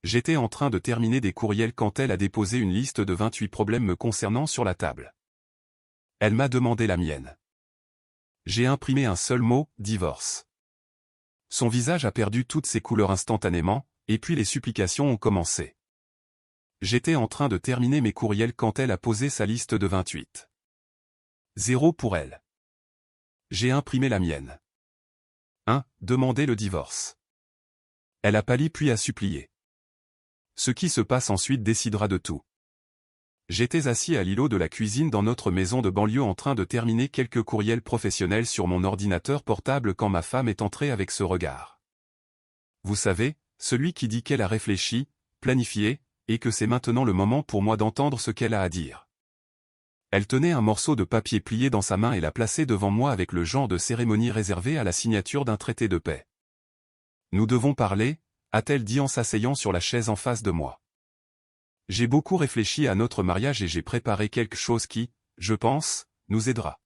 J'étais en train de terminer des courriels quand elle a déposé une liste de 28 problèmes me concernant sur la table. Elle m'a demandé la mienne. J'ai imprimé un seul mot, divorce. Son visage a perdu toutes ses couleurs instantanément, et puis les supplications ont commencé. J'étais en train de terminer mes courriels quand elle a posé sa liste de 28. 0 pour elle. J'ai imprimé la mienne. 1. Demander le divorce. Elle a pâli puis a supplié. Ce qui se passe ensuite décidera de tout. J'étais assis à l'îlot de la cuisine dans notre maison de banlieue en train de terminer quelques courriels professionnels sur mon ordinateur portable quand ma femme est entrée avec ce regard. Vous savez, celui qui dit qu'elle a réfléchi, planifié, et que c'est maintenant le moment pour moi d'entendre ce qu'elle a à dire. Elle tenait un morceau de papier plié dans sa main et l'a placé devant moi avec le genre de cérémonie réservée à la signature d'un traité de paix. Nous devons parler, a-t-elle dit en s'asseyant sur la chaise en face de moi. J'ai beaucoup réfléchi à notre mariage et j'ai préparé quelque chose qui, je pense, nous aidera.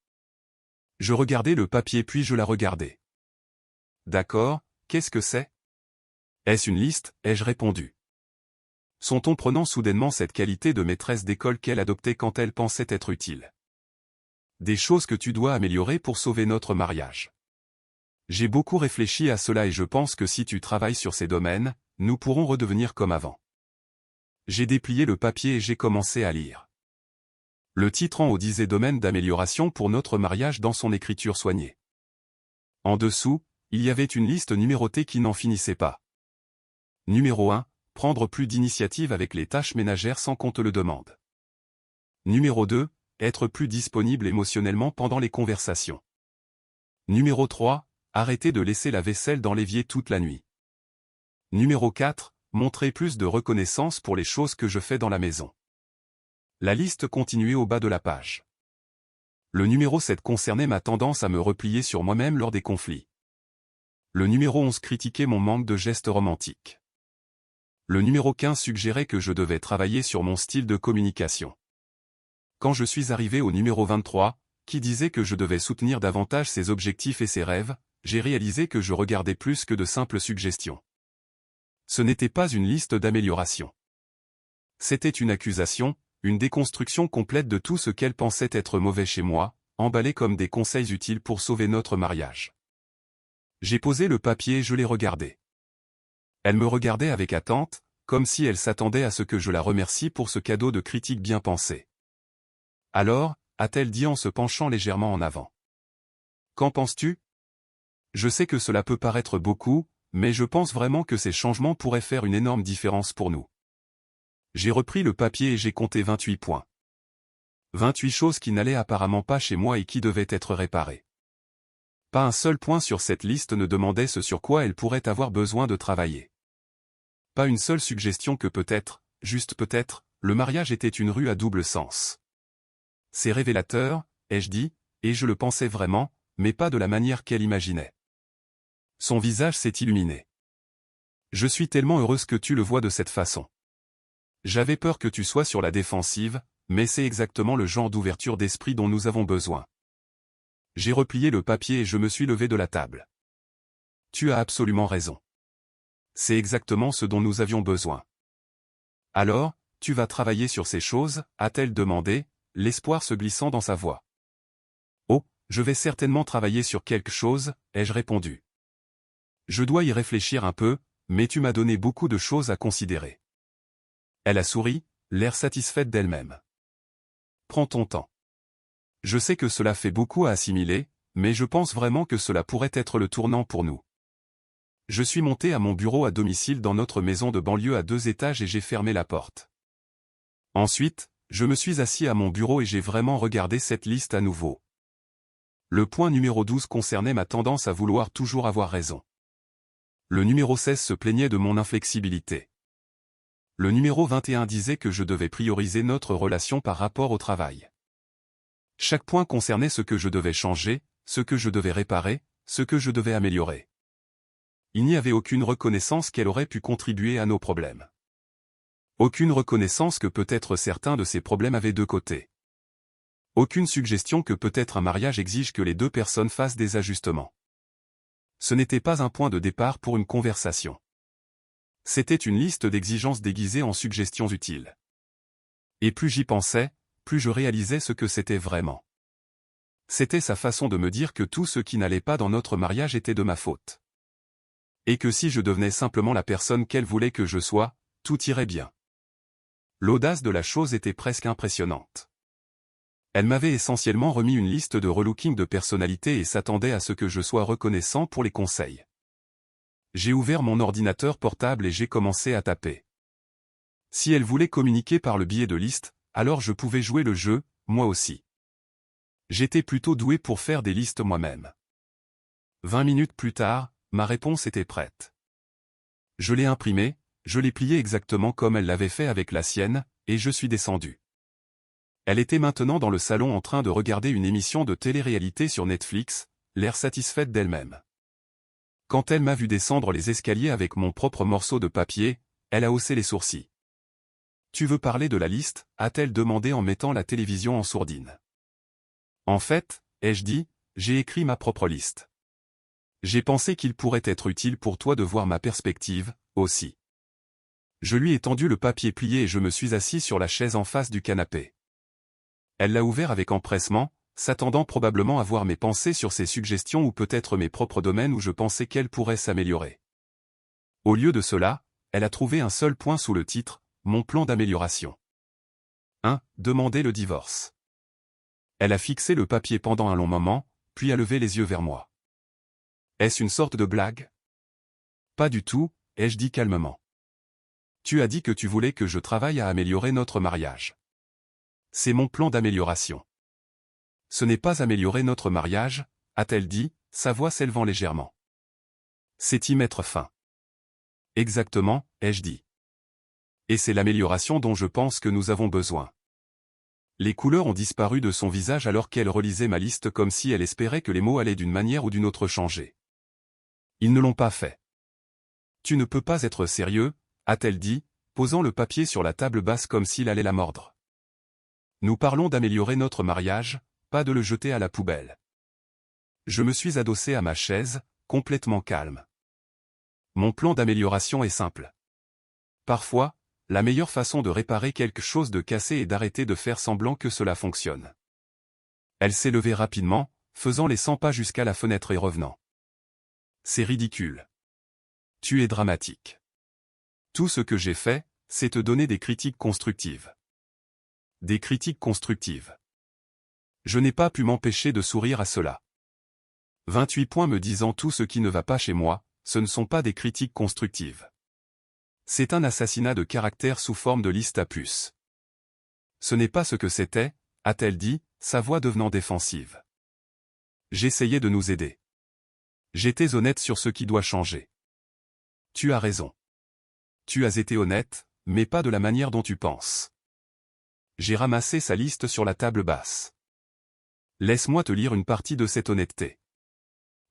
Je regardais le papier puis je la regardais. D'accord, qu'est-ce que c'est? Est-ce une liste, ai-je répondu. Son ton prenant soudainement cette qualité de maîtresse d'école qu'elle adoptait quand elle pensait être utile. Des choses que tu dois améliorer pour sauver notre mariage. J'ai beaucoup réfléchi à cela et je pense que si tu travailles sur ces domaines, nous pourrons redevenir comme avant. J'ai déplié le papier et j'ai commencé à lire. Le titre en haut disait domaine d'amélioration pour notre mariage dans son écriture soignée. En dessous, il y avait une liste numérotée qui n'en finissait pas. Numéro 1. Prendre plus d'initiative avec les tâches ménagères sans qu'on te le demande. Numéro 2. Être plus disponible émotionnellement pendant les conversations. Numéro 3. Arrêter de laisser la vaisselle dans l'évier toute la nuit. Numéro 4. Montrer plus de reconnaissance pour les choses que je fais dans la maison. La liste continuait au bas de la page. Le numéro 7 concernait ma tendance à me replier sur moi-même lors des conflits. Le numéro 11 critiquait mon manque de gestes romantiques. Le numéro 15 suggérait que je devais travailler sur mon style de communication. Quand je suis arrivé au numéro 23, qui disait que je devais soutenir davantage ses objectifs et ses rêves, j'ai réalisé que je regardais plus que de simples suggestions. Ce n'était pas une liste d'amélioration. C'était une accusation, une déconstruction complète de tout ce qu'elle pensait être mauvais chez moi, emballé comme des conseils utiles pour sauver notre mariage. J'ai posé le papier et je l'ai regardé. Elle me regardait avec attente, comme si elle s'attendait à ce que je la remercie pour ce cadeau de critique bien pensé. Alors, a-t-elle dit en se penchant légèrement en avant. Qu'en penses-tu? Je sais que cela peut paraître beaucoup, mais je pense vraiment que ces changements pourraient faire une énorme différence pour nous. J'ai repris le papier et j'ai compté 28 points. 28 choses qui n'allaient apparemment pas chez moi et qui devaient être réparées. Pas un seul point sur cette liste ne demandait ce sur quoi elle pourrait avoir besoin de travailler. Pas une seule suggestion que peut-être, juste peut-être, le mariage était une rue à double sens. C'est révélateur, ai-je dit, et je le pensais vraiment, mais pas de la manière qu'elle imaginait. Son visage s'est illuminé. Je suis tellement heureuse que tu le vois de cette façon. J'avais peur que tu sois sur la défensive, mais c'est exactement le genre d'ouverture d'esprit dont nous avons besoin. J'ai replié le papier et je me suis levé de la table. Tu as absolument raison. C'est exactement ce dont nous avions besoin. Alors, tu vas travailler sur ces choses, a-t-elle demandé, l'espoir se glissant dans sa voix. Oh, je vais certainement travailler sur quelque chose, ai-je répondu. Je dois y réfléchir un peu, mais tu m'as donné beaucoup de choses à considérer. Elle a souri, l'air satisfaite d'elle-même. Prends ton temps. Je sais que cela fait beaucoup à assimiler, mais je pense vraiment que cela pourrait être le tournant pour nous. Je suis monté à mon bureau à domicile dans notre maison de banlieue à 2 étages et j'ai fermé la porte. Ensuite, je me suis assis à mon bureau et j'ai vraiment regardé cette liste à nouveau. Le point numéro 12 concernait ma tendance à vouloir toujours avoir raison. Le numéro 16 se plaignait de mon inflexibilité. Le numéro 21 disait que je devais prioriser notre relation par rapport au travail. Chaque point concernait ce que je devais changer, ce que je devais réparer, ce que je devais améliorer. Il n'y avait aucune reconnaissance qu'elle aurait pu contribuer à nos problèmes. Aucune reconnaissance que peut-être certains de ces problèmes avaient deux côtés. Aucune suggestion que peut-être un mariage exige que les deux personnes fassent des ajustements. Ce n'était pas un point de départ pour une conversation. C'était une liste d'exigences déguisées en suggestions utiles. Et plus j'y pensais, plus je réalisais ce que c'était vraiment. C'était sa façon de me dire que tout ce qui n'allait pas dans notre mariage était de ma faute. Et que si je devenais simplement la personne qu'elle voulait que je sois, tout irait bien. L'audace de la chose était presque impressionnante. Elle m'avait essentiellement remis une liste de relooking de personnalité et s'attendait à ce que je sois reconnaissant pour les conseils. J'ai ouvert mon ordinateur portable et j'ai commencé à taper. Si elle voulait communiquer par le biais de listes, alors je pouvais jouer le jeu, moi aussi. J'étais plutôt doué pour faire des listes moi-même. 20 minutes plus tard, ma réponse était prête. Je l'ai imprimée, je l'ai pliée exactement comme elle l'avait fait avec la sienne, et je suis descendu. Elle était maintenant dans le salon en train de regarder une émission de télé-réalité sur Netflix, l'air satisfaite d'elle-même. Quand elle m'a vu descendre les escaliers avec mon propre morceau de papier, elle a haussé les sourcils. « Tu veux parler de la liste ?» a-t-elle demandé en mettant la télévision en sourdine. En fait, ai-je dit, j'ai écrit ma propre liste. J'ai pensé qu'il pourrait être utile pour toi de voir ma perspective, aussi. Je lui ai tendu le papier plié et je me suis assis sur la chaise en face du canapé. Elle l'a ouvert avec empressement, s'attendant probablement à voir mes pensées sur ses suggestions ou peut-être mes propres domaines où je pensais qu'elle pourrait s'améliorer. Au lieu de cela, elle a trouvé un seul point sous le titre, « Mon plan d'amélioration ». 1. Demander le divorce. Elle a fixé le papier pendant un long moment, puis a levé les yeux vers moi. Est-ce une sorte de blague? Pas du tout, ai-je dit calmement. Tu as dit que tu voulais que je travaille à améliorer notre mariage. C'est mon plan d'amélioration. Ce n'est pas améliorer notre mariage, a-t-elle dit, sa voix s'élevant légèrement. C'est y mettre fin. Exactement, ai-je dit. Et c'est l'amélioration dont je pense que nous avons besoin. Les couleurs ont disparu de son visage alors qu'elle relisait ma liste comme si elle espérait que les mots allaient d'une manière ou d'une autre changer. Ils ne l'ont pas fait. Tu ne peux pas être sérieux, a-t-elle dit, posant le papier sur la table basse comme s'il allait la mordre. Nous parlons d'améliorer notre mariage, pas de le jeter à la poubelle. Je me suis adossé à ma chaise, complètement calme. Mon plan d'amélioration est simple. Parfois, la meilleure façon de réparer quelque chose de cassé est d'arrêter de faire semblant que cela fonctionne. Elle s'est levée rapidement, faisant les 100 pas jusqu'à la fenêtre et revenant. C'est ridicule. Tu es dramatique. Tout ce que j'ai fait, c'est te donner des critiques constructives. Des critiques constructives. Je n'ai pas pu m'empêcher de sourire à cela. 28 points me disant tout ce qui ne va pas chez moi, ce ne sont pas des critiques constructives. C'est un assassinat de caractère sous forme de liste à puces. Ce n'est pas ce que c'était, a-t-elle dit, sa voix devenant défensive. J'essayais de nous aider. J'étais honnête sur ce qui doit changer. Tu as raison. Tu as été honnête, mais pas de la manière dont tu penses. J'ai ramassé sa liste sur la table basse. Laisse-moi te lire une partie de cette honnêteté.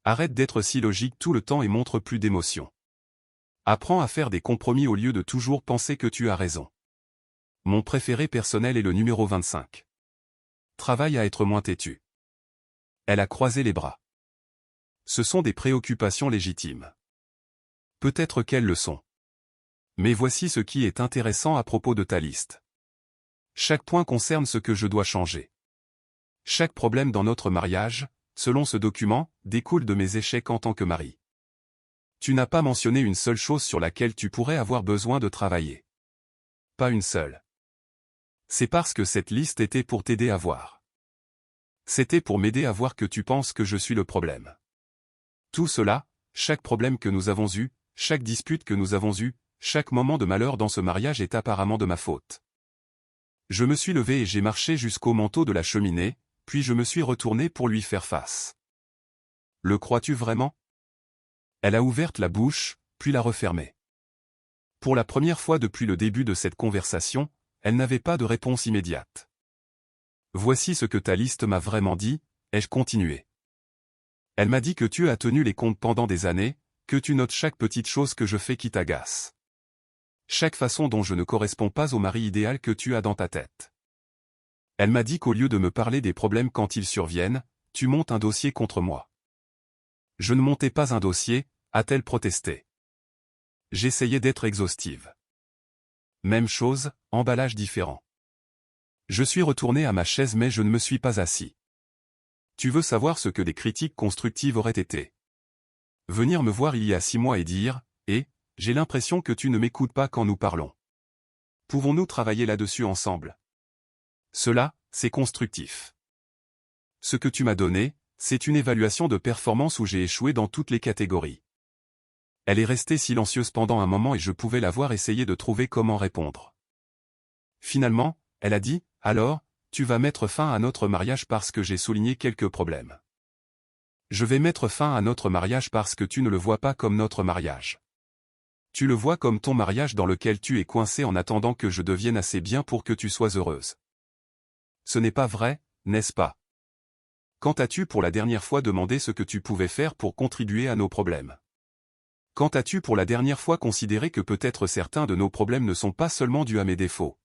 Arrête d'être si logique tout le temps et montre plus d'émotion. Apprends à faire des compromis au lieu de toujours penser que tu as raison. Mon préféré personnel est le numéro 25. Travaille à être moins têtu. Elle a croisé les bras. Ce sont des préoccupations légitimes. Peut-être qu'elles le sont. Mais voici ce qui est intéressant à propos de ta liste. Chaque point concerne ce que je dois changer. Chaque problème dans notre mariage, selon ce document, découle de mes échecs en tant que mari. Tu n'as pas mentionné une seule chose sur laquelle tu pourrais avoir besoin de travailler. Pas une seule. C'est parce que cette liste était pour t'aider à voir. C'était pour m'aider à voir que tu penses que je suis le problème. Tout cela, chaque problème que nous avons eu, chaque dispute que nous avons eue, chaque moment de malheur dans ce mariage est apparemment de ma faute. Je me suis levé et j'ai marché jusqu'au manteau de la cheminée, puis je me suis retourné pour lui faire face. Le crois-tu vraiment? Elle a ouvert la bouche, puis l'a refermée. Pour la première fois depuis le début de cette conversation, elle n'avait pas de réponse immédiate. Voici ce que ta liste m'a vraiment dit, ai-je continué. Elle m'a dit que tu as tenu les comptes pendant des années, que tu notes chaque petite chose que je fais qui t'agace. Chaque façon dont je ne corresponds pas au mari idéal que tu as dans ta tête. Elle m'a dit qu'au lieu de me parler des problèmes quand ils surviennent, tu montes un dossier contre moi. Je ne montais pas un dossier, a-t-elle protesté. J'essayais d'être exhaustive. Même chose, emballage différent. Je suis retourné à ma chaise mais je ne me suis pas assis. Tu veux savoir ce que des critiques constructives auraient été? Venir me voir il y a 6 mois et dire « Eh, j'ai l'impression que tu ne m'écoutes pas quand nous parlons. Pouvons-nous travailler là-dessus ensemble ?» Cela, c'est constructif. Ce que tu m'as donné, c'est une évaluation de performance où j'ai échoué dans toutes les catégories. Elle est restée silencieuse pendant un moment et je pouvais la voir essayer de trouver comment répondre. Finalement, elle a dit « Alors, tu vas mettre fin à notre mariage parce que j'ai souligné quelques problèmes. Je vais mettre fin à notre mariage parce que tu ne le vois pas comme notre mariage. Tu le vois comme ton mariage dans lequel tu es coincé en attendant que je devienne assez bien pour que tu sois heureuse. Ce n'est pas vrai, n'est-ce pas? Quand as-tu pour la dernière fois demandé ce que tu pouvais faire pour contribuer à nos problèmes? Quand as-tu pour la dernière fois considéré que peut-être certains de nos problèmes ne sont pas seulement dus à mes défauts?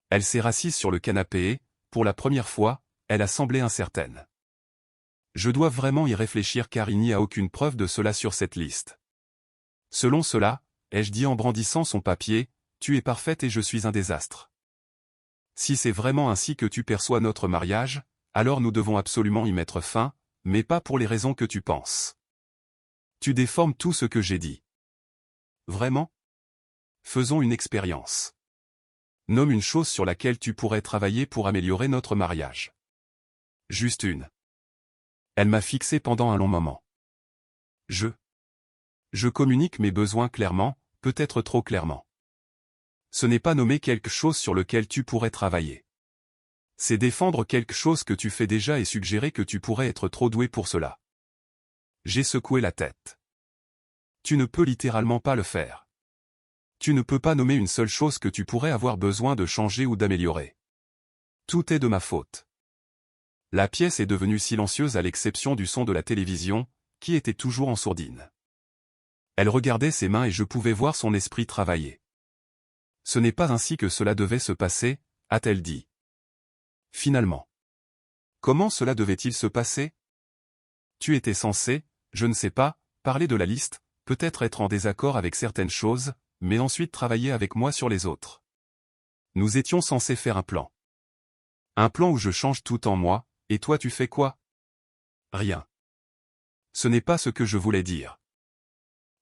Elle s'est assise sur le canapé et, pour la première fois, elle a semblé incertaine. Je dois vraiment y réfléchir car il n'y a aucune preuve de cela sur cette liste. Selon cela, ai-je dit en brandissant son papier, tu es parfaite et je suis un désastre. Si c'est vraiment ainsi que tu perçois notre mariage, alors nous devons absolument y mettre fin, mais pas pour les raisons que tu penses. Tu déformes tout ce que j'ai dit. Vraiment? Faisons une expérience. Nomme une chose sur laquelle tu pourrais travailler pour améliorer notre mariage. Juste une. Elle m'a fixé pendant un long moment. Je communique mes besoins clairement, peut-être trop clairement. Ce n'est pas nommer quelque chose sur lequel tu pourrais travailler. C'est défendre quelque chose que tu fais déjà et suggérer que tu pourrais être trop doué pour cela. J'ai secoué la tête. Tu ne peux littéralement pas le faire. Tu ne peux pas nommer une seule chose que tu pourrais avoir besoin de changer ou d'améliorer. Tout est de ma faute. La pièce est devenue silencieuse à l'exception du son de la télévision, qui était toujours en sourdine. Elle regardait ses mains et je pouvais voir son esprit travailler. Ce n'est pas ainsi que cela devait se passer, a-t-elle dit. Finalement. Comment cela devait-il se passer? Tu étais censé, je ne sais pas, parler de la liste, peut-être être en désaccord avec certaines choses, mais ensuite travailler avec moi sur les autres. Nous étions censés faire un plan. Un plan où je change tout en moi, et toi tu fais quoi? Rien. Ce n'est pas ce que je voulais dire.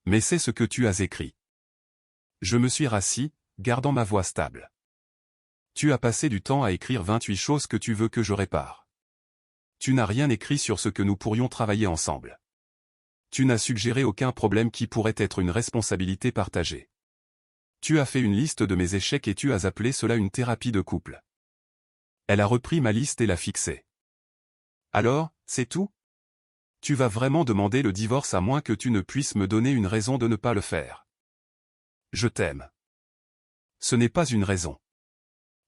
Mais c'est ce que tu as écrit. Je me suis rassis, gardant ma voix stable. Tu as passé du temps à écrire 28 choses que tu veux que je répare. Tu n'as rien écrit sur ce que nous pourrions travailler ensemble. Tu n'as suggéré aucun problème qui pourrait être une responsabilité partagée. Tu as fait une liste de mes échecs et tu as appelé cela une thérapie de couple. Elle a repris ma liste et l'a fixée. Alors, c'est tout? Tu vas vraiment demander le divorce à moins que tu ne puisses me donner une raison de ne pas le faire. Je t'aime. Ce n'est pas une raison.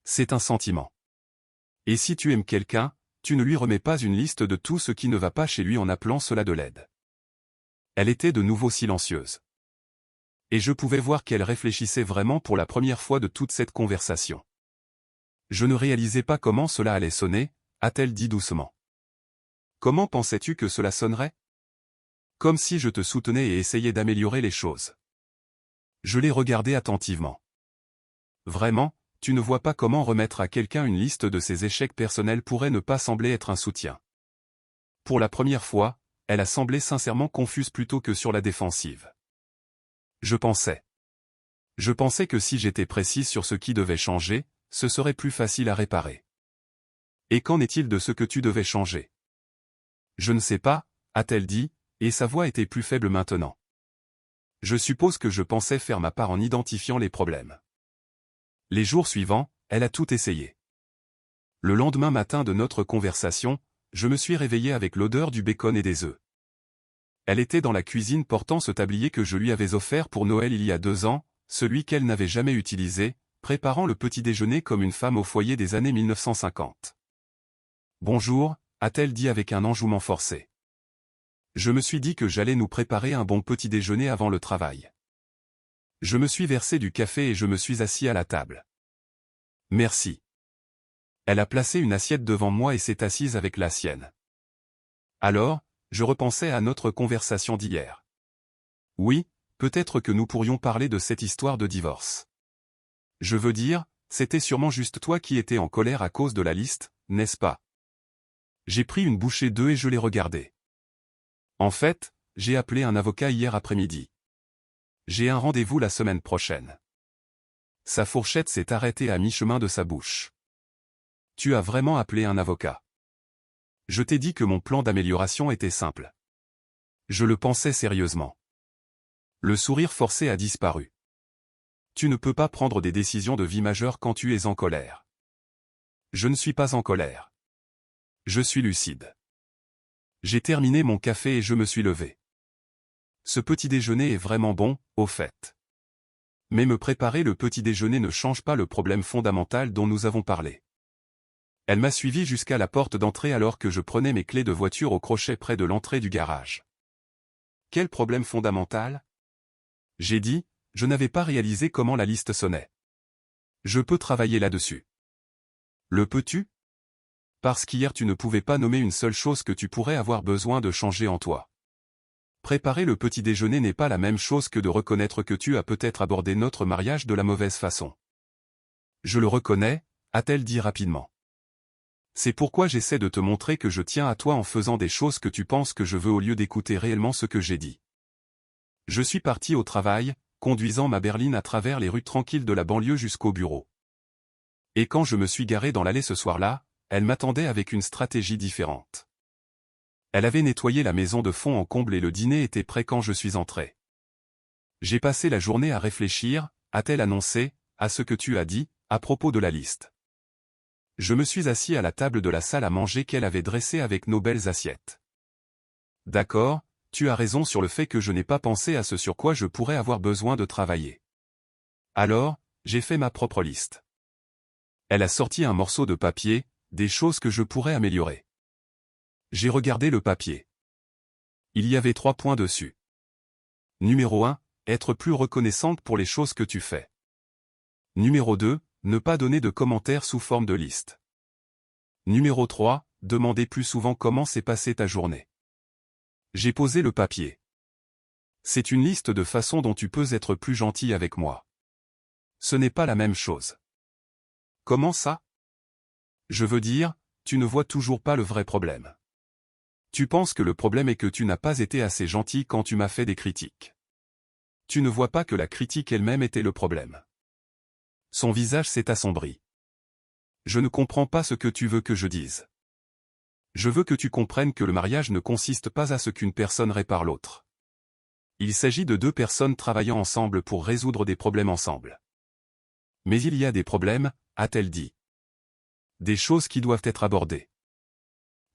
C'est un sentiment. Et si tu aimes quelqu'un, tu ne lui remets pas une liste de tout ce qui ne va pas chez lui en appelant cela de l'aide. Elle était de nouveau silencieuse. Et je pouvais voir qu'elle réfléchissait vraiment pour la première fois de toute cette conversation. Je ne réalisais pas comment cela allait sonner, a-t-elle dit doucement. Comment pensais-tu que cela sonnerait? Comme si je te soutenais et essayais d'améliorer les choses. Je l'ai regardé attentivement. Vraiment, tu ne vois pas comment remettre à quelqu'un une liste de ses échecs personnels pourrait ne pas sembler être un soutien. Pour la première fois, elle a semblé sincèrement confuse plutôt que sur la défensive. Je pensais que si j'étais précise sur ce qui devait changer, ce serait plus facile à réparer. Et qu'en est-il de ce que tu devais changer? Je ne sais pas, a-t-elle dit, et sa voix était plus faible maintenant. Je suppose que je pensais faire ma part en identifiant les problèmes. Les jours suivants, elle a tout essayé. Le lendemain matin de notre conversation, je me suis réveillé avec l'odeur du bacon et des œufs. Elle était dans la cuisine portant ce tablier que je lui avais offert pour Noël il y a 2 ans, celui qu'elle n'avait jamais utilisé, préparant le petit déjeuner comme une femme au foyer des années 1950. Bonjour, a-t-elle dit avec un enjouement forcé. Je me suis dit que j'allais nous préparer un bon petit déjeuner avant le travail. Je me suis versé du café et je me suis assis à la table. Merci. Elle a placé une assiette devant moi et s'est assise avec la sienne. Alors, je repensais à notre conversation d'hier. Oui, Peut-être que nous pourrions parler de cette histoire de divorce. Je veux dire, c'était sûrement juste toi qui étais en colère à cause de la liste, n'est-ce pas? J'ai pris une bouchée d'œuf et je l'ai regardé. En fait, j'ai appelé un avocat hier après-midi. J'ai un rendez-vous la semaine prochaine. Sa fourchette s'est arrêtée à mi-chemin de sa bouche. Tu as vraiment appelé un avocat. Je t'ai dit que mon plan d'amélioration était simple. Je le pensais sérieusement. Le sourire forcé a disparu. Tu ne peux pas prendre des décisions de vie majeures quand tu es en colère. Je ne suis pas en colère. Je suis lucide. J'ai terminé mon café et je me suis levé. Ce petit déjeuner est vraiment bon, au fait. Mais me préparer le petit déjeuner ne change pas le problème fondamental dont nous avons parlé. Elle m'a suivi jusqu'à la porte d'entrée alors que je prenais mes clés de voiture au crochet près de l'entrée du garage. Quel problème fondamental? J'ai dit, je n'avais pas réalisé comment la liste sonnait. Je peux travailler là-dessus. Le peux-tu? Parce qu'hier tu ne pouvais pas nommer une seule chose que tu pourrais avoir besoin de changer en toi. Préparer le petit déjeuner n'est pas la même chose que de reconnaître que tu as peut-être abordé notre mariage de la mauvaise façon. Je le reconnais, a-t-elle dit rapidement. C'est pourquoi j'essaie de te montrer que je tiens à toi en faisant des choses que tu penses que je veux au lieu d'écouter réellement ce que j'ai dit. Je suis parti au travail, conduisant ma berline à travers les rues tranquilles de la banlieue jusqu'au bureau. Et quand je me suis garé dans l'allée ce soir-là, elle m'attendait avec une stratégie différente. Elle avait nettoyé la maison de fond en comble et le dîner était prêt quand je suis entré. J'ai passé la journée à réfléchir, a-t-elle annoncé, à ce que tu as dit, à propos de la liste. Je me suis assis à la table de la salle à manger qu'elle avait dressée avec nos belles assiettes. D'accord, tu as raison sur le fait que je n'ai pas pensé à ce sur quoi je pourrais avoir besoin de travailler. Alors, j'ai fait ma propre liste. Elle a sorti un morceau de papier, des choses que je pourrais améliorer. J'ai regardé le papier. Il y avait 3 points dessus. Numéro 1, être plus reconnaissante pour les choses que tu fais. Numéro 2, ne pas donner de commentaires sous forme de liste. Numéro 3, demander plus souvent comment s'est passée ta journée. J'ai posé le papier. C'est une liste de façons dont tu peux être plus gentil avec moi. Ce n'est pas la même chose. Comment ça? Je veux dire, tu ne vois toujours pas le vrai problème. Tu penses que le problème est que tu n'as pas été assez gentil quand tu m'as fait des critiques. Tu ne vois pas que la critique elle-même était le problème. Son visage s'est assombri. Je ne comprends pas ce que tu veux que je dise. Je veux que tu comprennes que le mariage ne consiste pas à ce qu'une personne répare l'autre. Il s'agit de 2 personnes travaillant ensemble pour résoudre des problèmes ensemble. Mais il y a des problèmes, a-t-elle dit. Des choses qui doivent être abordées.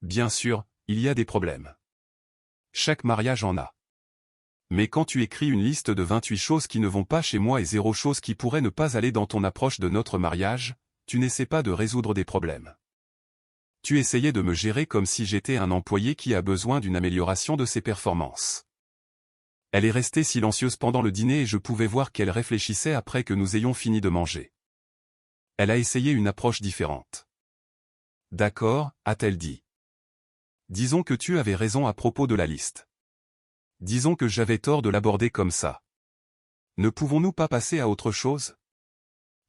Bien sûr, il y a des problèmes. Chaque mariage en a. Mais quand tu écris une liste de 28 choses qui ne vont pas chez moi et 0 choses qui pourraient ne pas aller dans ton approche de notre mariage, tu n'essaies pas de résoudre des problèmes. Tu essayais de me gérer comme si j'étais un employé qui a besoin d'une amélioration de ses performances. Elle est restée silencieuse pendant le dîner et je pouvais voir qu'elle réfléchissait après que nous ayons fini de manger. Elle a essayé une approche différente. D'accord, a-t-elle dit. Disons que tu avais raison à propos de la liste. Disons que j'avais tort de l'aborder comme ça. Ne pouvons-nous pas passer à autre chose?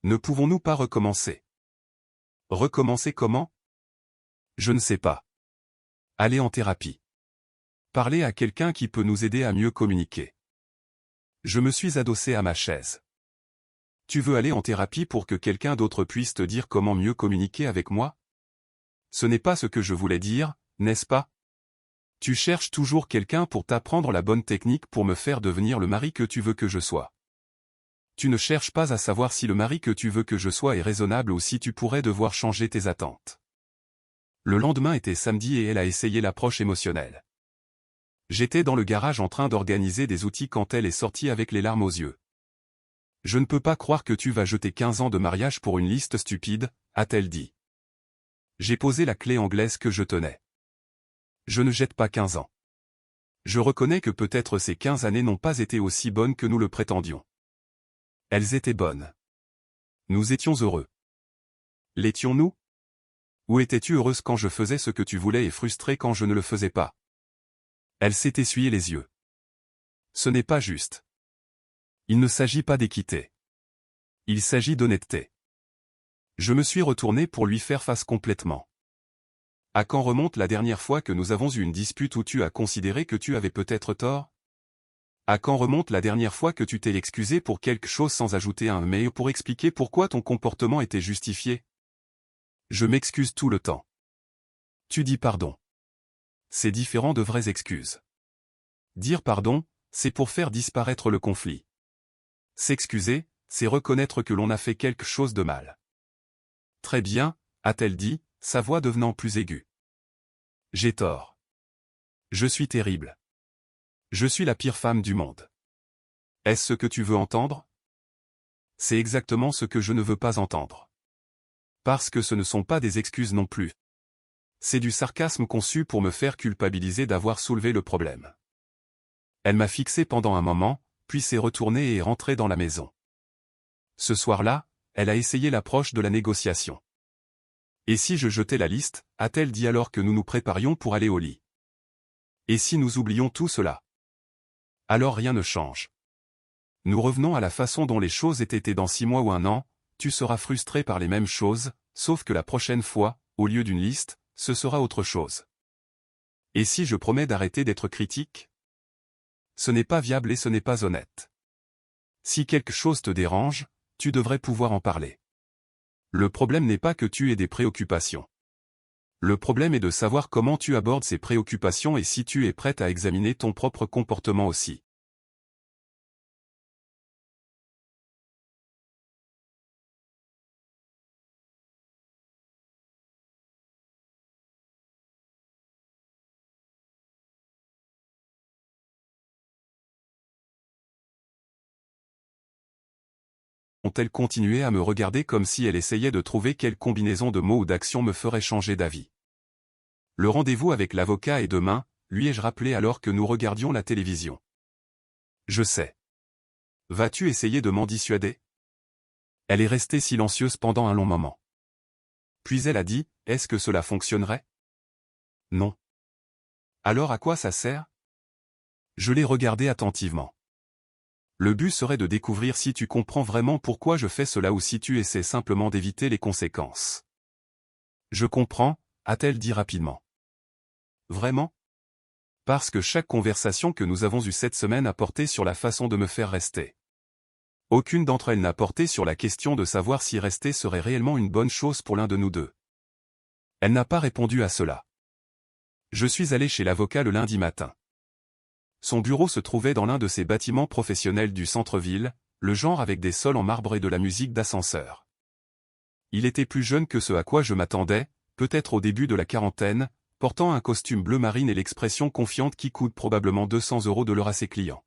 Ne pouvons-nous pas recommencer? Recommencer comment? Je ne sais pas. Aller en thérapie. Parler à quelqu'un qui peut nous aider à mieux communiquer. Je me suis adossé à ma chaise. Tu veux aller en thérapie pour que quelqu'un d'autre puisse te dire comment mieux communiquer avec moi? Ce n'est pas ce que je voulais dire, n'est-ce pas? Tu cherches toujours quelqu'un pour t'apprendre la bonne technique pour me faire devenir le mari que tu veux que je sois. Tu ne cherches pas à savoir si le mari que tu veux que je sois est raisonnable ou si tu pourrais devoir changer tes attentes. Le lendemain était samedi et elle a essayé l'approche émotionnelle. J'étais dans le garage en train d'organiser des outils quand elle est sortie avec les larmes aux yeux. Je ne peux pas croire que tu vas jeter 15 ans de mariage pour une liste stupide, a-t-elle dit. J'ai posé la clé anglaise que je tenais. Je ne jette pas 15 ans. Je reconnais que peut-être ces 15 années n'ont pas été aussi bonnes que nous le prétendions. Elles étaient bonnes. Nous étions heureux. L'étions-nous? Ou étais-tu heureuse quand je faisais ce que tu voulais et frustrée quand je ne le faisais pas? Elle s'est essuyée les yeux. Ce n'est pas juste. Il ne s'agit pas d'équité. Il s'agit d'honnêteté. Je me suis retourné pour lui faire face complètement. À quand remonte la dernière fois que nous avons eu une dispute où tu as considéré que tu avais peut-être tort? À quand remonte la dernière fois que tu t'es excusé pour quelque chose sans ajouter un « mais » pour expliquer pourquoi ton comportement était justifié? Je m'excuse tout le temps. Tu dis pardon. C'est différent de vraies excuses. Dire pardon, c'est pour faire disparaître le conflit. S'excuser, c'est reconnaître que l'on a fait quelque chose de mal. Très bien, a-t-elle dit, sa voix devenant plus aiguë. J'ai tort. Je suis terrible. Je suis la pire femme du monde. Est-ce ce que tu veux entendre? C'est exactement ce que je ne veux pas entendre. Parce que ce ne sont pas des excuses non plus. C'est du sarcasme conçu pour me faire culpabiliser d'avoir soulevé le problème. Elle m'a fixé pendant un moment, puis s'est retournée et est rentrée dans la maison. Ce soir-là, elle a essayé l'approche de la négociation. Et si je jetais la liste, a-t-elle dit alors que nous nous préparions pour aller au lit? Et si nous oublions tout cela? Alors rien ne change. Nous revenons à la façon dont les choses étaient dans 6 mois ou 1 an, tu seras frustré par les mêmes choses, sauf que la prochaine fois, au lieu d'une liste, ce sera autre chose. Et si je promets d'arrêter d'être critique? Ce n'est pas viable et ce n'est pas honnête. Si quelque chose te dérange, tu devrais pouvoir en parler. Le problème n'est pas que tu aies des préoccupations. Le problème est de savoir comment tu abordes ces préoccupations et si tu es prête à examiner ton propre comportement aussi. Ont-elles continué à me regarder comme si elle essayait de trouver quelle combinaison de mots ou d'actions me ferait changer d'avis. Le rendez-vous avec l'avocat est demain, lui ai-je rappelé alors que nous regardions la télévision. Je sais. Vas-tu essayer de m'en dissuader? Elle est restée silencieuse pendant un long moment. Puis elle a dit, est-ce que cela fonctionnerait? Non. Alors à quoi ça sert? Je l'ai regardé attentivement. Le but serait de découvrir si tu comprends vraiment pourquoi je fais cela ou si tu essaies simplement d'éviter les conséquences. Je comprends, a-t-elle dit rapidement. Vraiment? Parce que chaque conversation que nous avons eue cette semaine a porté sur la façon de me faire rester. Aucune d'entre elles n'a porté sur la question de savoir si rester serait réellement une bonne chose pour l'un de nous deux. Elle n'a pas répondu à cela. Je suis allé chez l'avocat le lundi matin. Son bureau se trouvait dans l'un de ces bâtiments professionnels du centre-ville, le genre avec des sols en marbre et de la musique d'ascenseur. Il était plus jeune que ce à quoi je m'attendais, peut-être au début de la quarantaine, portant un costume bleu marine et l'expression confiante qui coûte probablement 200 € de l'heure à ses clients.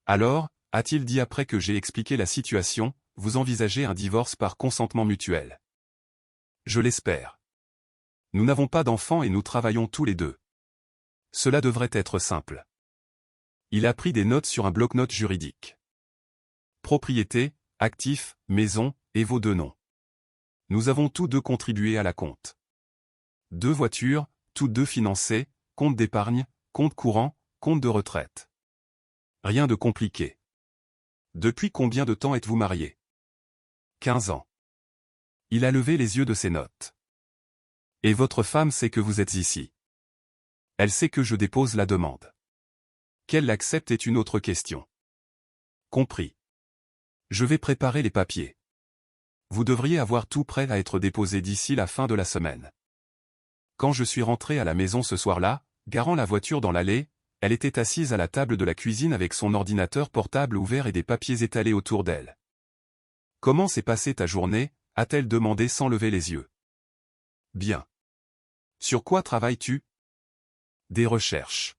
Alors, a-t-il dit après que j'ai expliqué la situation, vous envisagez un divorce par consentement mutuel. Je l'espère. Nous n'avons pas d'enfants et nous travaillons tous les deux. Cela devrait être simple. Il a pris des notes sur un bloc-notes juridique. Propriété, actif, maison, et vos 2 noms. Nous avons tous 2 contribué à la compte. 2 voitures, toutes 2 financées, compte d'épargne, compte courant, compte de retraite. Rien de compliqué. Depuis combien de temps êtes-vous mariés? 15 ans. Il a levé les yeux de ses notes. Et votre femme sait que vous êtes ici. Elle sait que je dépose la demande. Qu'elle l'accepte est une autre question. Compris. Je vais préparer les papiers. Vous devriez avoir tout prêt à être déposé d'ici la fin de la semaine. Quand je suis rentré à la maison ce soir-là, garant la voiture dans l'allée, elle était assise à la table de la cuisine avec son ordinateur portable ouvert et des papiers étalés autour d'elle. « Comment s'est passée ta journée ?» a-t-elle demandé sans lever les yeux. « Bien. Sur quoi travailles-tu ? » Des recherches.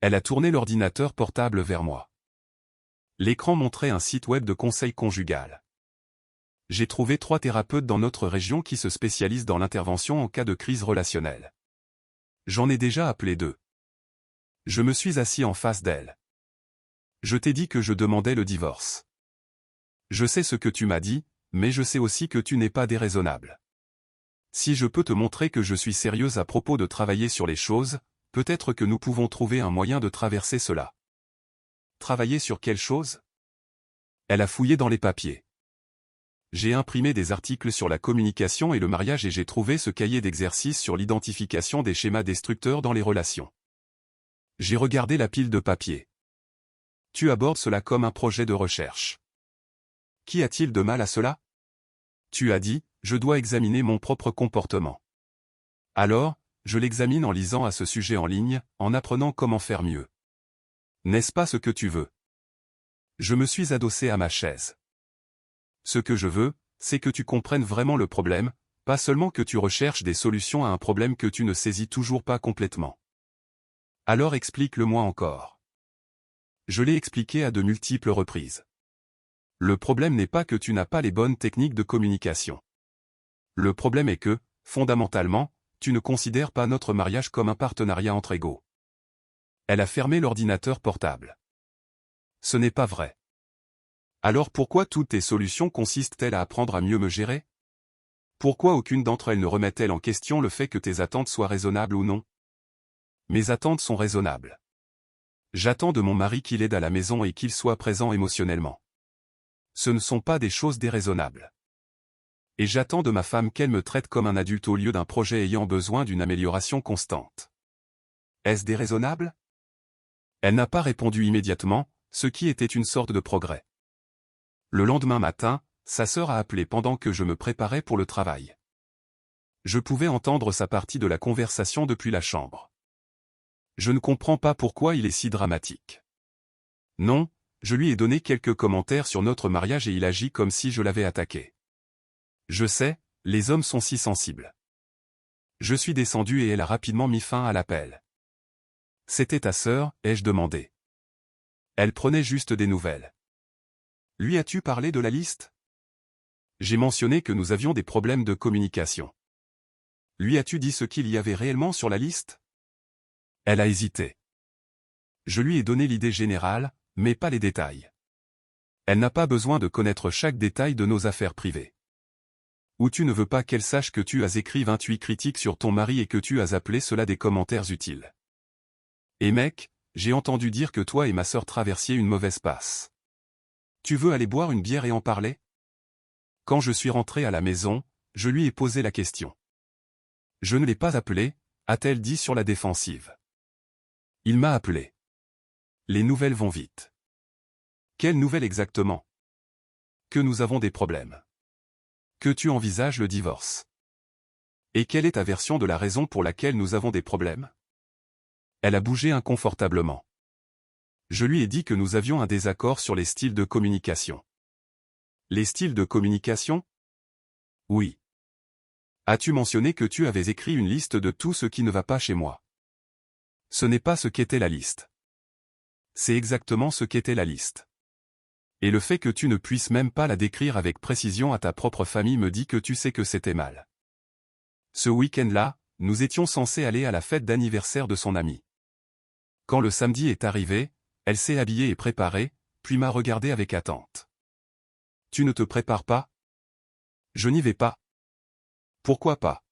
Elle a tourné l'ordinateur portable vers moi. L'écran montrait un site web de conseil conjugal. J'ai trouvé 3 thérapeutes dans notre région qui se spécialisent dans l'intervention en cas de crise relationnelle. J'en ai déjà appelé 2. Je me suis assis en face d'elle. Je t'ai dit que je demandais le divorce. Je sais ce que tu m'as dit, mais je sais aussi que tu n'es pas déraisonnable. Si je peux te montrer que je suis sérieuse à propos de travailler sur les choses, peut-être que nous pouvons trouver un moyen de traverser cela. Travailler sur quelle chose ? Elle a fouillé dans les papiers. J'ai imprimé des articles sur la communication et le mariage et j'ai trouvé ce cahier d'exercice sur l'identification des schémas destructeurs dans les relations. J'ai regardé la pile de papier. Tu abordes cela comme un projet de recherche. Qu'y a-t-il de mal à cela? Tu as dit, je dois examiner mon propre comportement. Alors, je l'examine en lisant à ce sujet en ligne, en apprenant comment faire mieux. N'est-ce pas ce que tu veux? Je me suis adossé à ma chaise. Ce que je veux, c'est que tu comprennes vraiment le problème, pas seulement que tu recherches des solutions à un problème que tu ne saisis toujours pas complètement. Alors explique-le-moi encore. Je l'ai expliqué à de multiples reprises. Le problème n'est pas que tu n'as pas les bonnes techniques de communication. Le problème est que, fondamentalement, tu ne considères pas notre mariage comme un partenariat entre égaux. Elle a fermé l'ordinateur portable. Ce n'est pas vrai. Alors pourquoi toutes tes solutions consistent-elles à apprendre à mieux me gérer? Pourquoi aucune d'entre elles ne remet-elle en question le fait que tes attentes soient raisonnables ou non? Mes attentes sont raisonnables. J'attends de mon mari qu'il aide à la maison et qu'il soit présent émotionnellement. Ce ne sont pas des choses déraisonnables. Et j'attends de ma femme qu'elle me traite comme un adulte au lieu d'un projet ayant besoin d'une amélioration constante. Est-ce déraisonnable? Elle n'a pas répondu immédiatement, ce qui était une sorte de progrès. Le lendemain matin, sa sœur a appelé pendant que je me préparais pour le travail. Je pouvais entendre sa partie de la conversation depuis la chambre. Je ne comprends pas pourquoi il est si dramatique. Non, je lui ai donné quelques commentaires sur notre mariage et il agit comme si je l'avais attaqué. Je sais, les hommes sont si sensibles. Je suis descendu et elle a rapidement mis fin à l'appel. C'était ta sœur, ai-je demandé. Elle prenait juste des nouvelles. Lui as-tu parlé de la liste? J'ai mentionné que nous avions des problèmes de communication. Lui as-tu dit ce qu'il y avait réellement sur la liste? Elle a hésité. Je lui ai donné l'idée générale, mais pas les détails. Elle n'a pas besoin de connaître chaque détail de nos affaires privées. Ou tu ne veux pas qu'elle sache que tu as écrit 28 critiques sur ton mari et que tu as appelé cela des commentaires utiles. Et mec, j'ai entendu dire que toi et ma sœur traversiez une mauvaise passe. Tu veux aller boire une bière et en parler? Quand je suis rentré à la maison, je lui ai posé la question. Je ne l'ai pas appelé, a-t-elle dit sur la défensive. Il m'a appelé. Les nouvelles vont vite. Quelles nouvelles exactement? Que nous avons des problèmes. Que tu envisages le divorce. Et quelle est ta version de la raison pour laquelle nous avons des problèmes? Elle a bougé inconfortablement. Je lui ai dit que nous avions un désaccord sur les styles de communication. Les styles de communication? Oui. As-tu mentionné que tu avais écrit une liste de tout ce qui ne va pas chez moi? Ce n'est pas ce qu'était la liste. C'est exactement ce qu'était la liste. Et le fait que tu ne puisses même pas la décrire avec précision à ta propre famille me dit que tu sais que c'était mal. Ce week-end-là, nous étions censés aller à la fête d'anniversaire de son ami. Quand le samedi est arrivé, elle s'est habillée et préparée, puis m'a regardé avec attente. Tu ne te prépares pas? Je n'y vais pas. Pourquoi pas?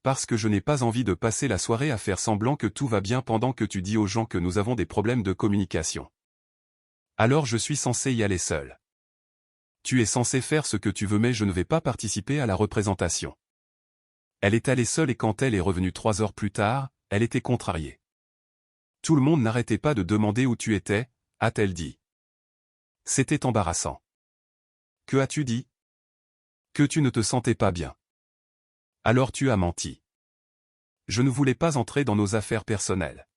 Parce que je n'ai pas envie de passer la soirée à faire semblant que tout va bien pendant que tu dis aux gens que nous avons des problèmes de communication. Alors je suis censé y aller seul. Tu es censé faire ce que tu veux mais je ne vais pas participer à la représentation. Elle est allée seule et quand elle est revenue 3 heures plus tard, elle était contrariée. Tout le monde n'arrêtait pas de demander où tu étais, a-t-elle dit. C'était embarrassant. Que as-tu dit? Que tu ne te sentais pas bien. Alors tu as menti. Je ne voulais pas entrer dans nos affaires personnelles.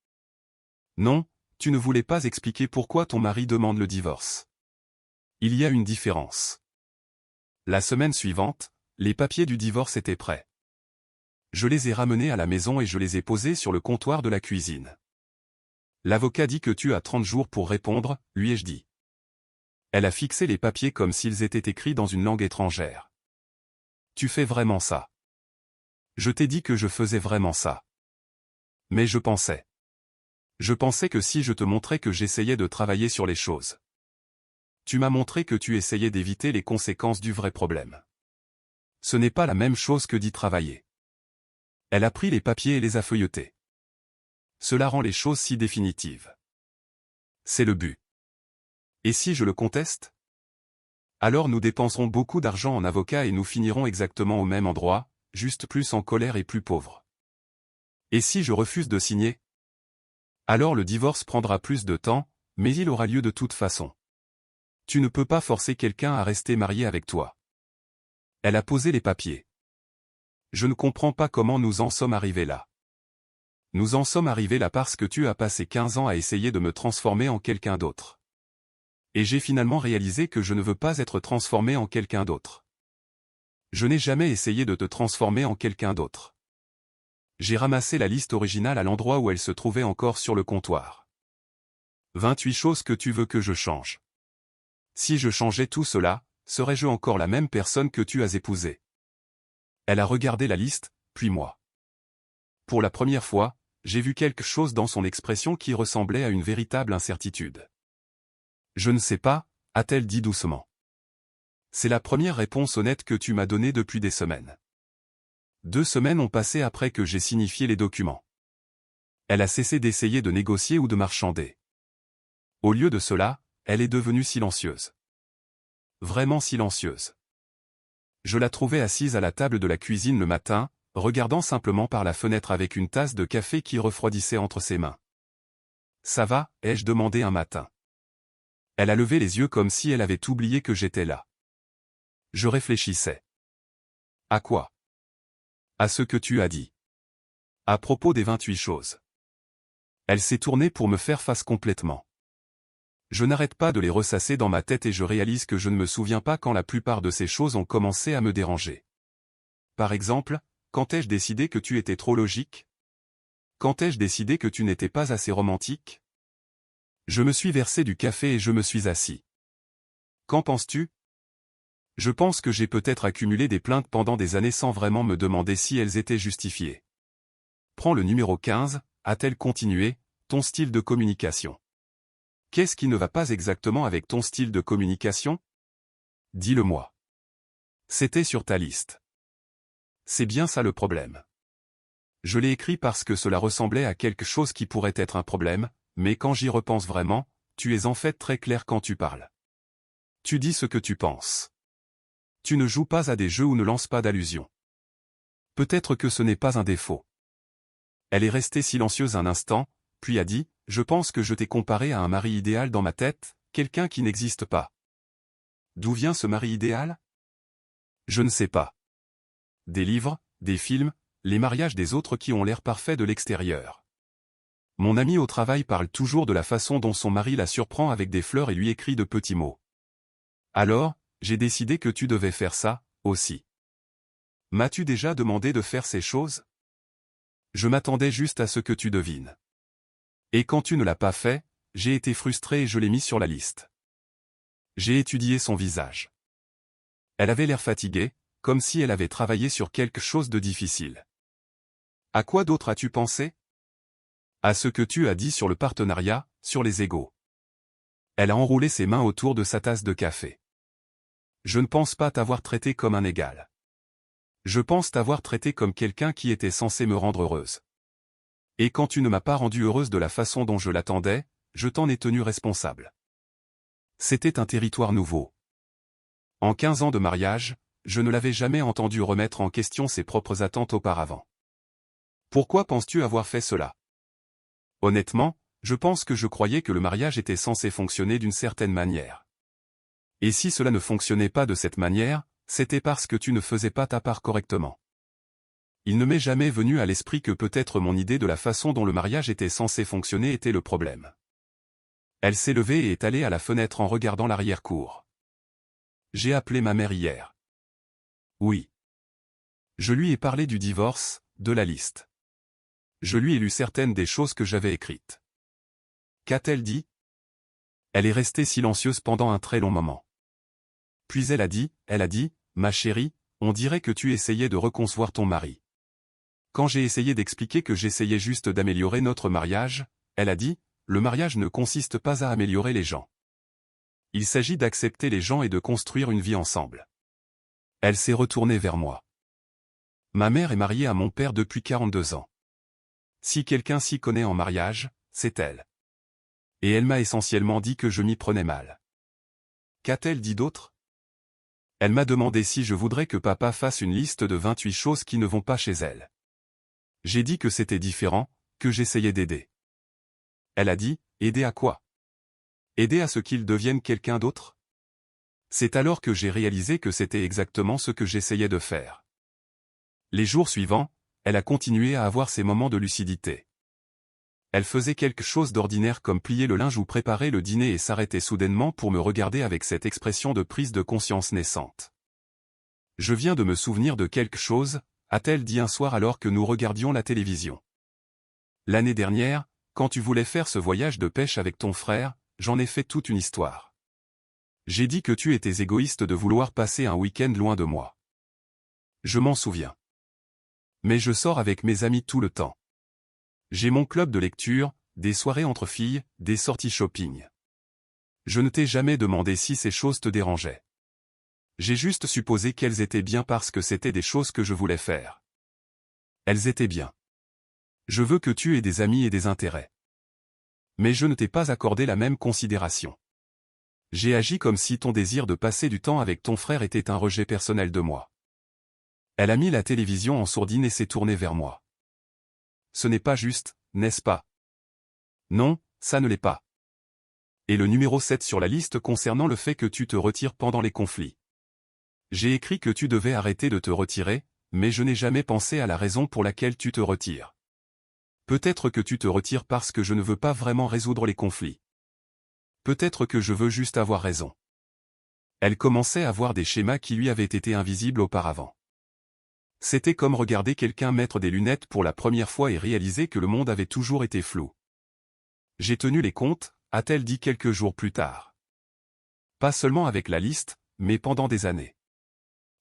Non, tu ne voulais pas expliquer pourquoi ton mari demande le divorce. Il y a une différence. La semaine suivante, les papiers du divorce étaient prêts. Je les ai ramenés à la maison et je les ai posés sur le comptoir de la cuisine. L'avocat dit que tu as 30 jours pour répondre, lui ai-je dit. Elle a fixé les papiers comme s'ils étaient écrits dans une langue étrangère. Tu fais vraiment ça. Je t'ai dit que je faisais vraiment ça. Mais je pensais. Je pensais que si je te montrais que j'essayais de travailler sur les choses. Tu m'as montré que tu essayais d'éviter les conséquences du vrai problème. Ce n'est pas la même chose que d'y travailler. Elle a pris les papiers et les a feuilletés. Cela rend les choses si définitives. C'est le but. Et si je le conteste? Alors nous dépenserons beaucoup d'argent en avocat et nous finirons exactement au même endroit, juste plus en colère et plus pauvres. Et si je refuse de signer? Alors le divorce prendra plus de temps, mais il aura lieu de toute façon. Tu ne peux pas forcer quelqu'un à rester marié avec toi. Elle a posé les papiers. Je ne comprends pas comment nous en sommes arrivés là. Nous en sommes arrivés là parce que tu as passé 15 ans à essayer de me transformer en quelqu'un d'autre. Et j'ai finalement réalisé que je ne veux pas être transformé en quelqu'un d'autre. Je n'ai jamais essayé de te transformer en quelqu'un d'autre. J'ai ramassé la liste originale à l'endroit où elle se trouvait encore sur le comptoir. 28 choses que tu veux que je change. Si je changeais tout cela, serais-je encore la même personne que tu as épousée? Elle a regardé la liste, puis moi. Pour la première fois, j'ai vu quelque chose dans son expression qui ressemblait à une véritable incertitude. Je ne sais pas, a-t-elle dit doucement. C'est la première réponse honnête que tu m'as donnée depuis des semaines. 2 semaines ont passé après que j'ai signifié les documents. Elle a cessé d'essayer de négocier ou de marchander. Au lieu de cela, elle est devenue silencieuse. Vraiment silencieuse. Je la trouvais assise à la table de la cuisine le matin, regardant simplement par la fenêtre avec une tasse de café qui refroidissait entre ses mains. « Ça va ?» ai-je demandé un matin. Elle a levé les yeux comme si elle avait oublié que j'étais là. Je réfléchissais. À quoi? À ce que tu as dit. À propos des 28 choses. Elle s'est tournée pour me faire face complètement. Je n'arrête pas de les ressasser dans ma tête et je réalise que je ne me souviens pas quand la plupart de ces choses ont commencé à me déranger. Par exemple, quand ai-je décidé que tu étais trop logique? Quand ai-je décidé que tu n'étais pas assez romantique? Je me suis versé du café et je me suis assis. Qu'en penses-tu? Je pense que j'ai peut-être accumulé des plaintes pendant des années sans vraiment me demander si elles étaient justifiées. Prends le numéro 15, a-t-elle continué, ton style de communication. Qu'est-ce qui ne va pas exactement avec ton style de communication? Dis-le-moi. C'était sur ta liste. C'est bien ça le problème. Je l'ai écrit parce que cela ressemblait à quelque chose qui pourrait être un problème, mais quand j'y repense vraiment, tu es en fait très clair quand tu parles. Tu dis ce que tu penses. Tu ne joues pas à des jeux ou ne lances pas d'allusions. Peut-être que ce n'est pas un défaut. Elle est restée silencieuse un instant, puis a dit, « Je pense que je t'ai comparé à un mari idéal dans ma tête, quelqu'un qui n'existe pas. » D'où vient ce mari idéal? Je ne sais pas. Des livres, des films, les mariages des autres qui ont l'air parfaits de l'extérieur. Mon ami au travail parle toujours de la façon dont son mari la surprend avec des fleurs et lui écrit de petits mots. Alors, j'ai décidé que tu devais faire ça, aussi. M'as-tu déjà demandé de faire ces choses? Je m'attendais juste à ce que tu devines. Et quand tu ne l'as pas fait, j'ai été frustré et je l'ai mis sur la liste. J'ai étudié son visage. Elle avait l'air fatiguée, comme si elle avait travaillé sur quelque chose de difficile. À quoi d'autre as-tu pensé? À ce que tu as dit sur le partenariat, sur les égos. Elle a enroulé ses mains autour de sa tasse de café. Je ne pense pas t'avoir traité comme un égal. Je pense t'avoir traité comme quelqu'un qui était censé me rendre heureuse. Et quand tu ne m'as pas rendue heureuse de la façon dont je l'attendais, je t'en ai tenu responsable. C'était un territoire nouveau. En 15 ans de mariage, je ne l'avais jamais entendu remettre en question ses propres attentes auparavant. Pourquoi penses-tu avoir fait cela? Honnêtement, je pense que je croyais que le mariage était censé fonctionner d'une certaine manière. Et si cela ne fonctionnait pas de cette manière, c'était parce que tu ne faisais pas ta part correctement. Il ne m'est jamais venu à l'esprit que peut-être mon idée de la façon dont le mariage était censé fonctionner était le problème. Elle s'est levée et est allée à la fenêtre en regardant l'arrière-cour. J'ai appelé ma mère hier. Oui. Je lui ai parlé du divorce, de la liste. Je lui ai lu certaines des choses que j'avais écrites. Qu'a-t-elle dit? Elle est restée silencieuse pendant un très long moment. Puis elle a dit, « Ma chérie, on dirait que tu essayais de reconcevoir ton mari. » Quand j'ai essayé d'expliquer que j'essayais juste d'améliorer notre mariage, elle a dit, « Le mariage ne consiste pas à améliorer les gens. Il s'agit d'accepter les gens et de construire une vie ensemble. » Elle s'est retournée vers moi. Ma mère est mariée à mon père depuis 42 ans. Si quelqu'un s'y connaît en mariage, c'est elle. Et elle m'a essentiellement dit que je m'y prenais mal. Qu'a-t-elle dit d'autre? Elle m'a demandé si je voudrais que papa fasse une liste de 28 choses qui ne vont pas chez elle. J'ai dit que c'était différent, que j'essayais d'aider. Elle a dit, aider à quoi? Aider à ce qu'il devienne quelqu'un d'autre? C'est alors que j'ai réalisé que c'était exactement ce que j'essayais de faire. Les jours suivants, elle a continué à avoir ses moments de lucidité. Elle faisait quelque chose d'ordinaire comme plier le linge ou préparer le dîner et s'arrêtait soudainement pour me regarder avec cette expression de prise de conscience naissante. « Je viens de me souvenir de quelque chose », a-t-elle dit un soir alors que nous regardions la télévision. « L'année dernière, quand tu voulais faire ce voyage de pêche avec ton frère, j'en ai fait toute une histoire. J'ai dit que tu étais égoïste de vouloir passer un week-end loin de moi. Je m'en souviens. Mais je sors avec mes amis tout le temps. J'ai mon club de lecture, des soirées entre filles, des sorties shopping. Je ne t'ai jamais demandé si ces choses te dérangeaient. J'ai juste supposé qu'elles étaient bien parce que c'était des choses que je voulais faire. Elles étaient bien. Je veux que tu aies des amis et des intérêts. Mais je ne t'ai pas accordé la même considération. J'ai agi comme si ton désir de passer du temps avec ton frère était un rejet personnel de moi. » Elle a mis la télévision en sourdine et s'est tournée vers moi. « Ce n'est pas juste, n'est-ce pas? » « Non, ça ne l'est pas. » Et le numéro 7 sur la liste concernant le fait que tu te retires pendant les conflits. J'ai écrit que tu devais arrêter de te retirer, mais je n'ai jamais pensé à la raison pour laquelle tu te retires. Peut-être que tu te retires parce que je ne veux pas vraiment résoudre les conflits. Peut-être que je veux juste avoir raison. Elle commençait à voir des schémas qui lui avaient été invisibles auparavant. C'était comme regarder quelqu'un mettre des lunettes pour la première fois et réaliser que le monde avait toujours été flou. J'ai tenu les comptes, a-t-elle dit quelques jours plus tard. Pas seulement avec la liste, mais pendant des années.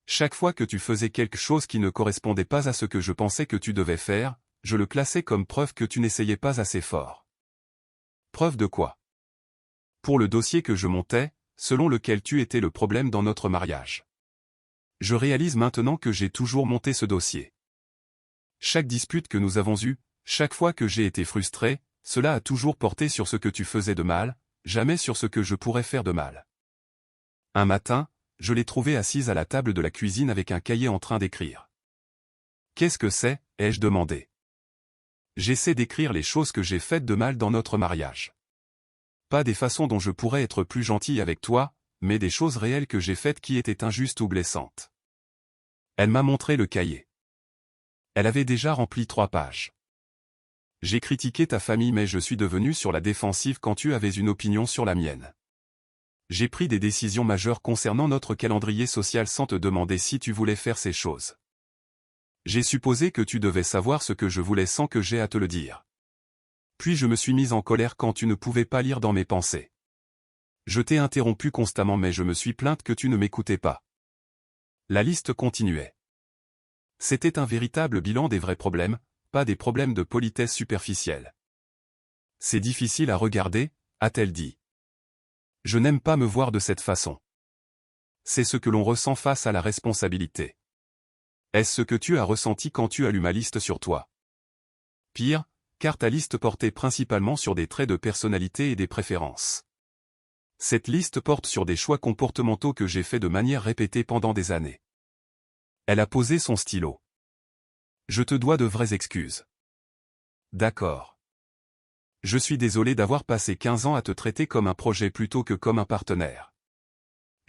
Chaque fois que tu faisais quelque chose qui ne correspondait pas à ce que je pensais que tu devais faire, je le classais comme preuve que tu n'essayais pas assez fort. Preuve de quoi? Pour le dossier que je montais, selon lequel tu étais le problème dans notre mariage. Je réalise maintenant que j'ai toujours monté ce dossier. Chaque dispute que nous avons eue, chaque fois que j'ai été frustré, cela a toujours porté sur ce que tu faisais de mal, jamais sur ce que je pourrais faire de mal. Un matin, je l'ai trouvée assise à la table de la cuisine avec un cahier en train d'écrire. « Qu'est-ce que c'est ?» ai-je demandé. « J'essaie d'écrire les choses que j'ai faites de mal dans notre mariage. Pas des façons dont je pourrais être plus gentil avec toi, mais des choses réelles que j'ai faites qui étaient injustes ou blessantes. » Elle m'a montré le cahier. Elle avait déjà rempli 3 pages. J'ai critiqué ta famille mais je suis devenu sur la défensive quand tu avais une opinion sur la mienne. J'ai pris des décisions majeures concernant notre calendrier social sans te demander si tu voulais faire ces choses. J'ai supposé que tu devais savoir ce que je voulais sans que j'aie à te le dire. Puis je me suis mise en colère quand tu ne pouvais pas lire dans mes pensées. Je t'ai interrompu constamment mais je me suis plainte que tu ne m'écoutais pas. La liste continuait. C'était un véritable bilan des vrais problèmes, pas des problèmes de politesse superficielle. C'est difficile à regarder, a-t-elle dit. Je n'aime pas me voir de cette façon. C'est ce que l'on ressent face à la responsabilité. Est-ce ce que tu as ressenti quand tu as lu ma liste sur toi? Pire, car ta liste portait principalement sur des traits de personnalité et des préférences. Cette liste porte sur des choix comportementaux que j'ai faits de manière répétée pendant des années. Elle a posé son stylo. Je te dois de vraies excuses. D'accord. Je suis désolé d'avoir passé 15 ans à te traiter comme un projet plutôt que comme un partenaire.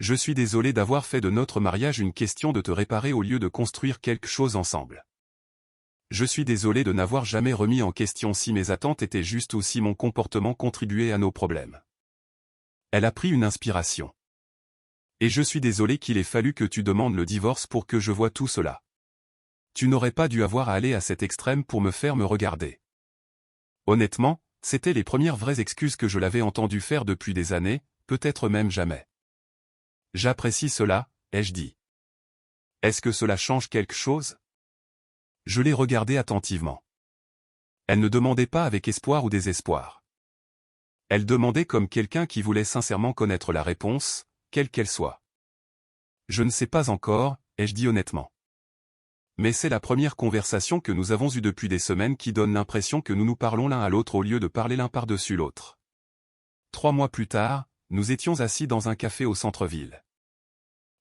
Je suis désolé d'avoir fait de notre mariage une question de te réparer au lieu de construire quelque chose ensemble. Je suis désolé de n'avoir jamais remis en question si mes attentes étaient justes ou si mon comportement contribuait à nos problèmes. Elle a pris une inspiration. Et je suis désolé qu'il ait fallu que tu demandes le divorce pour que je voie tout cela. Tu n'aurais pas dû avoir à aller à cet extrême pour me faire me regarder. Honnêtement, c'était les premières vraies excuses que je l'avais entendu faire depuis des années, peut-être même jamais. J'apprécie cela, ai-je dit. Est-ce que cela change quelque chose? Je l'ai regardée attentivement. Elle ne demandait pas avec espoir ou désespoir. Elle demandait comme quelqu'un qui voulait sincèrement connaître la réponse, quelle qu'elle soit. Je ne sais pas encore, ai-je dit honnêtement. Mais c'est la première conversation que nous avons eue depuis des semaines qui donne l'impression que nous nous parlons l'un à l'autre au lieu de parler l'un par-dessus l'autre. 3 mois plus tard, nous étions assis dans un café au centre-ville.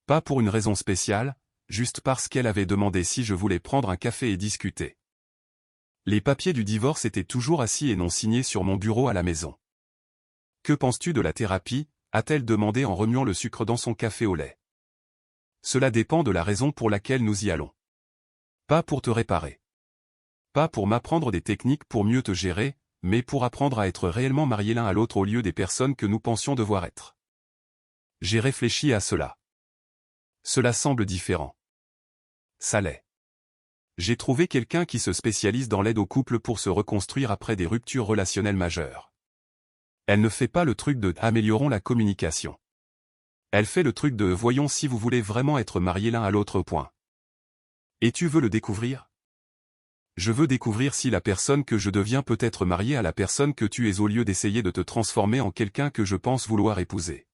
Pas pour une raison spéciale, juste parce qu'elle avait demandé si je voulais prendre un café et discuter. Les papiers du divorce étaient toujours assis et non signés sur mon bureau à la maison. Que penses-tu de la thérapie ? A-t-elle demandé en remuant le sucre dans son café au lait. Cela dépend de la raison pour laquelle nous y allons. Pas pour te réparer. Pas pour m'apprendre des techniques pour mieux te gérer, mais pour apprendre à être réellement mariés l'un à l'autre au lieu des personnes que nous pensions devoir être. J'ai réfléchi à cela. Cela semble différent. Ça l'est. J'ai trouvé quelqu'un qui se spécialise dans l'aide au couple pour se reconstruire après des ruptures relationnelles majeures. Elle ne fait pas le truc de « améliorons la communication ». Elle fait le truc de « voyons si vous voulez vraiment être mariés l'un à l'autre ». Et tu veux le découvrir ? Je veux découvrir si la personne que je deviens peut être mariée à la personne que tu es au lieu d'essayer de te transformer en quelqu'un que je pense vouloir épouser.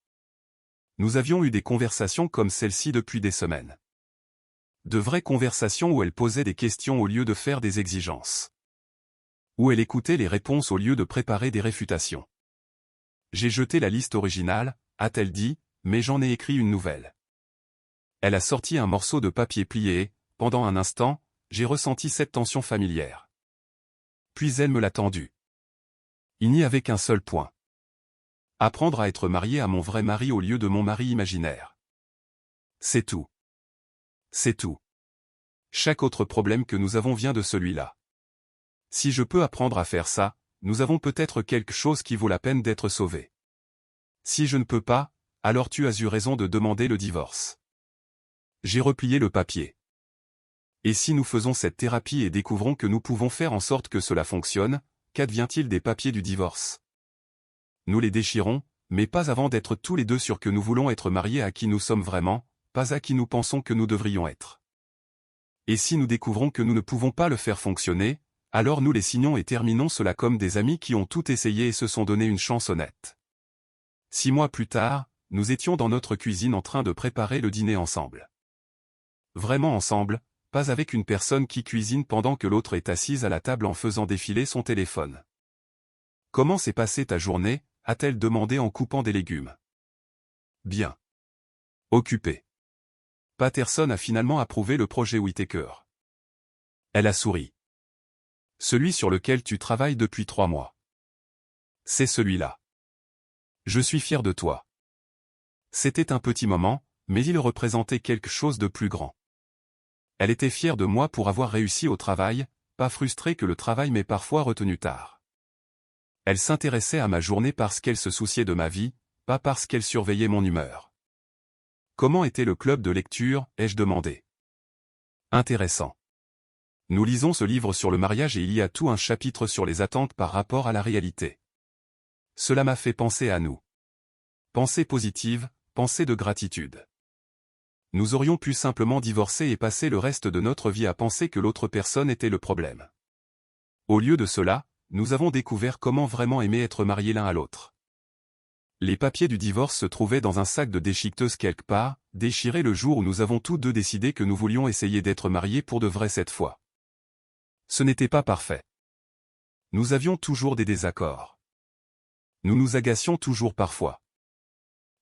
Nous avions eu des conversations comme celle-ci depuis des semaines. De vraies conversations où elle posait des questions au lieu de faire des exigences. Où elle écoutait les réponses au lieu de préparer des réfutations. J'ai jeté la liste originale, a-t-elle dit, mais j'en ai écrit une nouvelle. Elle a sorti un morceau de papier plié et, pendant un instant, j'ai ressenti cette tension familière. Puis elle me l'a tendu. Il n'y avait qu'un seul point. Apprendre à être marié à mon vrai mari au lieu de mon mari imaginaire. C'est tout. C'est tout. Chaque autre problème que nous avons vient de celui-là. Si je peux apprendre à faire ça, nous avons peut-être quelque chose qui vaut la peine d'être sauvé. Si je ne peux pas, alors tu as eu raison de demander le divorce. J'ai replié le papier. Et si nous faisons cette thérapie et découvrons que nous pouvons faire en sorte que cela fonctionne, qu'advient-il des papiers du divorce? Nous les déchirons, mais pas avant d'être tous les deux sûrs que nous voulons être mariés à qui nous sommes vraiment, pas à qui nous pensons que nous devrions être. Et si nous découvrons que nous ne pouvons pas le faire fonctionner, alors nous les signons et terminons cela comme des amis qui ont tout essayé et se sont donné une chance honnête. 6 mois plus tard, nous étions dans notre cuisine en train de préparer le dîner ensemble. Vraiment ensemble, pas avec une personne qui cuisine pendant que l'autre est assise à la table en faisant défiler son téléphone. « Comment s'est passée ta journée ?» a-t-elle demandé en coupant des légumes. « Bien. Occupé. Patterson a finalement approuvé le projet Whittaker. » Elle a souri. « Celui sur lequel tu travailles depuis 3 mois. » « C'est celui-là. Je suis fier de toi. » C'était un petit moment, mais il représentait quelque chose de plus grand. Elle était fière de moi pour avoir réussi au travail, pas frustrée que le travail m'ait parfois retenu tard. Elle s'intéressait à ma journée parce qu'elle se souciait de ma vie, pas parce qu'elle surveillait mon humeur. Comment était le club de lecture, ai-je demandé. Intéressant. Nous lisons ce livre sur le mariage et il y a tout un chapitre sur les attentes par rapport à la réalité. Cela m'a fait penser à nous. Pensée positive, pensée de gratitude. Nous aurions pu simplement divorcer et passer le reste de notre vie à penser que l'autre personne était le problème. Au lieu de cela, nous avons découvert comment vraiment aimer être mariés l'un à l'autre. Les papiers du divorce se trouvaient dans un sac de déchiqueteuse quelque part, déchirés le jour où nous avons tous deux décidé que nous voulions essayer d'être mariés pour de vrai cette fois. Ce n'était pas parfait. Nous avions toujours des désaccords. Nous nous agacions toujours parfois.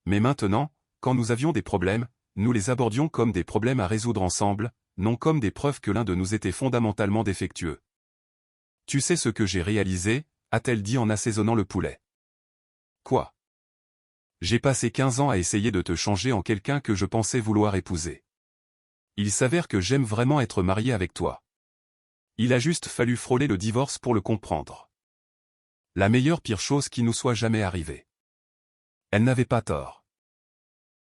Mais maintenant, quand nous avions des problèmes, nous les abordions comme des problèmes à résoudre ensemble, non comme des preuves que l'un de nous était fondamentalement défectueux. « Tu sais ce que j'ai réalisé ?» a-t-elle dit en assaisonnant le poulet. « Quoi ? » J'ai passé 15 ans à essayer de te changer en quelqu'un que je pensais vouloir épouser. Il s'avère que j'aime vraiment être marié avec toi. Il a juste fallu frôler le divorce pour le comprendre. La meilleure pire chose qui nous soit jamais arrivée. Elle n'avait pas tort.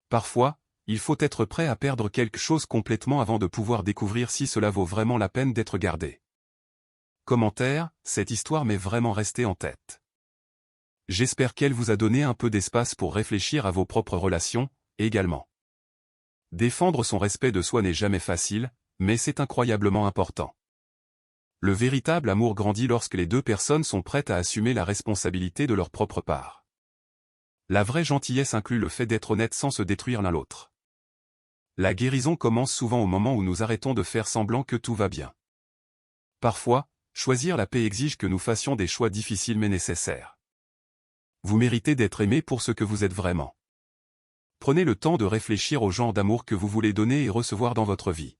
Parfois, il faut être prêt à perdre quelque chose complètement avant de pouvoir découvrir si cela vaut vraiment la peine d'être gardé. Commentaire, cette histoire m'est vraiment restée en tête. J'espère qu'elle vous a donné un peu d'espace pour réfléchir à vos propres relations, également. Défendre son respect de soi n'est jamais facile, mais c'est incroyablement important. Le véritable amour grandit lorsque les deux personnes sont prêtes à assumer la responsabilité de leur propre part. La vraie gentillesse inclut le fait d'être honnête sans se détruire l'un l'autre. La guérison commence souvent au moment où nous arrêtons de faire semblant que tout va bien. Parfois, choisir la paix exige que nous fassions des choix difficiles mais nécessaires. Vous méritez d'être aimé pour ce que vous êtes vraiment. Prenez le temps de réfléchir au genre d'amour que vous voulez donner et recevoir dans votre vie.